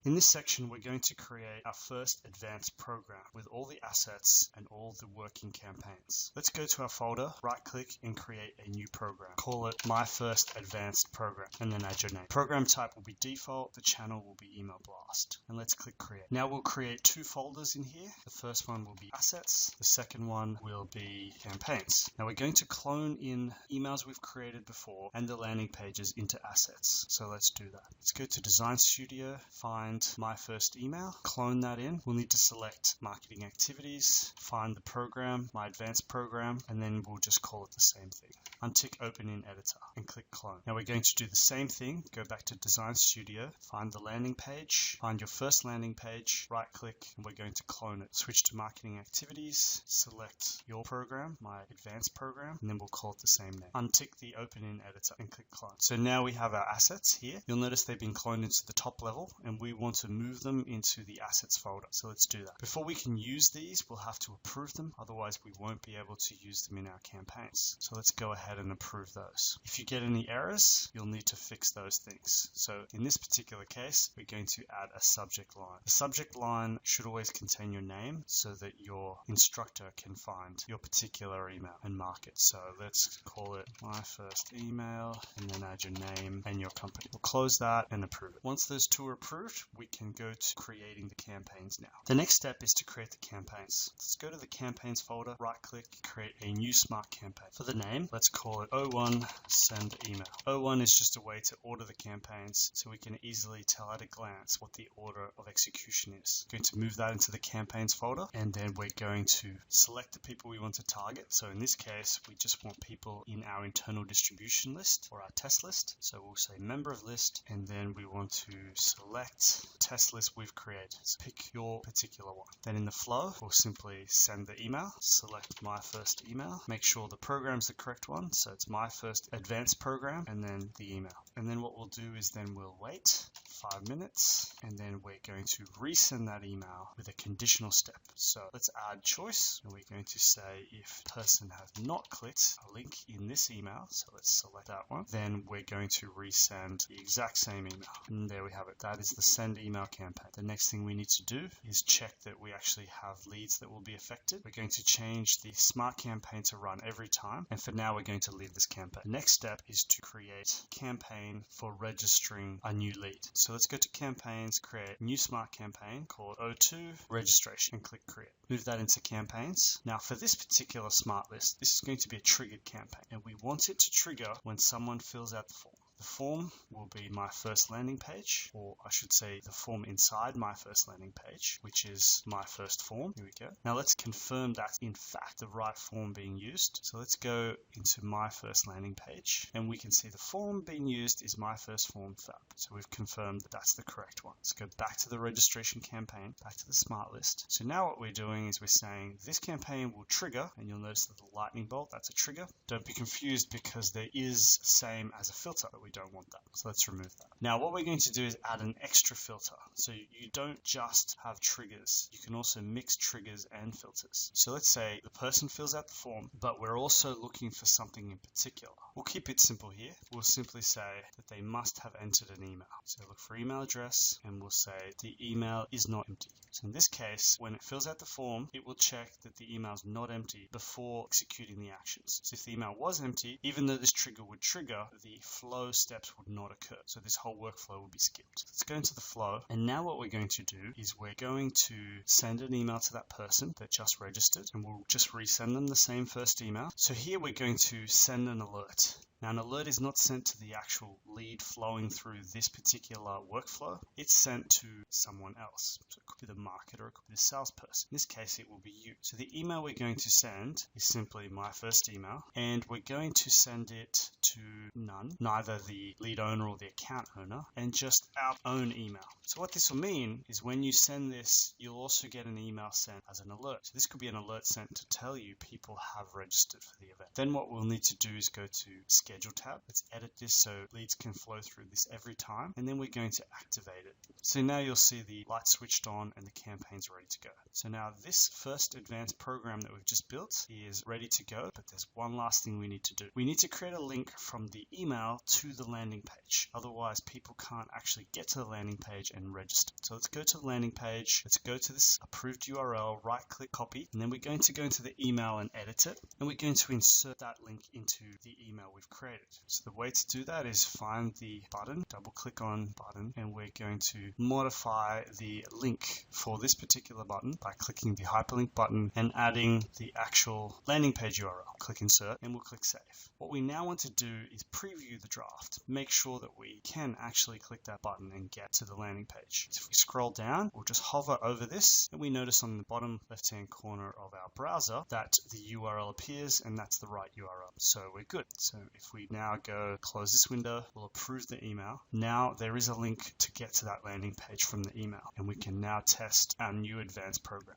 In this section, we're going to create our first advanced program with all the assets and all the working campaigns. Let's go to our folder, right click and create a new program. Call it My First Advanced Program and then add your name. Program type will be default, the channel will be email blast. And let's click create. Now we'll create two folders in here. The first one will be assets. The second one will be campaigns. Now we're going to clone in emails we've created before and the landing pages into assets. So let's do that. Let's go to Design Studio, find My First Email, clone that in. We'll need to select marketing activities, find the program, My Advanced Program, and then we'll just call it the same thing. Untick Open in Editor and click Clone. Now we're going to do the same thing. Go back to Design Studio, find the landing page, find your first landing page, right click, and we're going to clone it. Switch to Marketing Activities, select your program, My Advanced Program, and then we'll call it the same name. Untick the Open in Editor and click Clone. So now we have our assets here. You'll notice they've been cloned into the top level, and we want to move them into the assets folder. So let's do that. Before we can use these, we'll have to approve them. Otherwise, we won't be able to use them in our campaigns. So let's go ahead and approve those. If you get any errors, you'll need to fix those things. So in this particular case, we're going to add a subject line. The subject line should always contain your name so that your instructor can find your particular email and mark it. So let's call it My First Email and then add your name and your company. We'll close that and approve it. Once those two are approved, we can go to creating the campaigns now. The next step is to create the campaigns. Let's go to the campaigns folder, right click, create a new smart campaign. For the name, let's call it 01 Send Email. 01 is just a way to order the campaigns so we can easily tell at a glance what the order of execution is. Going to move that into the campaigns folder, and then we're going to select the people we want to target. So in this case, we just want people in our internal distribution list or our test list. So we'll say member of list, and then we want to select test list we've created. So pick your particular one. Then in the flow, we'll simply send the email, select My First Email, make sure the program's the correct one. So it's My First Advanced Program and then the email. And then what we'll do is then we'll wait 5 minutes, and then we're going to resend that email with a conditional step. So let's add choice, and we're going to say if person has not clicked a link in this email, so let's select that one, then we're going to resend the exact same email. And there we have it. That is the send email campaign. The next thing we need to do is check that we actually have leads that will be affected. We're going to change the smart campaign to run every time, and for now we're going to leave this campaign. The next step is to create a campaign for registering a new lead. So let's go to campaigns, create a new smart campaign called O2 registration and click create. Move that into campaigns. Now for this particular smart list, this is going to be a triggered campaign, and we want it to trigger when someone fills out the form. The form will be My First Landing Page, or I should say the form inside My First Landing Page, which is My First Form. Here we go. Now let's confirm that's in fact the right form being used. So let's go into My First Landing Page, and we can see the form being used is My First Form Fab. So we've confirmed that that's the correct one. Let's go back to the registration campaign, back to the smart list. So now what we're doing is we're saying this campaign will trigger, and you'll notice that the lightning bolt, that's a trigger. Don't be confused because there is the same as a filter, but we don't want that. So let's remove that. Now what we're going to do is add an extra filter. So you don't just have triggers. You can also mix triggers and filters. So let's say the person fills out the form, but we're also looking for something in particular. We'll keep it simple here. We'll simply say that they must have entered an email. So look for email address, and we'll say the email is not empty. So in this case, when it fills out the form, it will check that the email is not empty before executing the actions. So if the email was empty, even though this trigger would trigger, the flow steps would not occur. So this whole workflow will be skipped. Let's go into the flow. And now what we're going to do is we're going to send an email to that person that just registered, and we'll just resend them the same first email. So here we're going to send an alert. Now, an alert is not sent to the actual lead flowing through this particular workflow. It's sent to someone else. So it could be the marketer, it could be the salesperson. In this case, it will be you. So the email we're going to send is simply My First Email, and we're going to send it to none, neither the lead owner or the account owner, and just our own email. So what this will mean is when you send this, you'll also get an email sent as an alert. So this could be an alert sent to tell you people have registered for the event. Then what we'll need to do is go to schedule schedule tab. Let's edit this so leads can flow through this every time, and then we're going to activate it. So now you'll see the light switched on and the campaign's ready to go. So now this first advanced program that we've just built is ready to go, but there's one last thing we need to do. We need to create a link from the email to the landing page. Otherwise, people can't actually get to the landing page and register. So let's go to the landing page. Let's go to this approved URL, right click, copy, and then we're going to go into the email and edit it. And we're going to insert that link into the email we've created. So the way to do that is find the button, double click on button, and we're going to modify the link for this particular button by clicking the hyperlink button and adding the actual landing page URL. Click insert and we'll click save. What we now want to do is preview the draft. Make sure that we can actually click that button and get to the landing page. So if we scroll down, we'll just hover over this and we notice on the bottom left-hand corner of our browser that the URL appears and that's the right URL. So we're good. So if we now go close this window, we'll approve the email. Now there is a link to get to that landing page from the email and we can now test our new advanced program.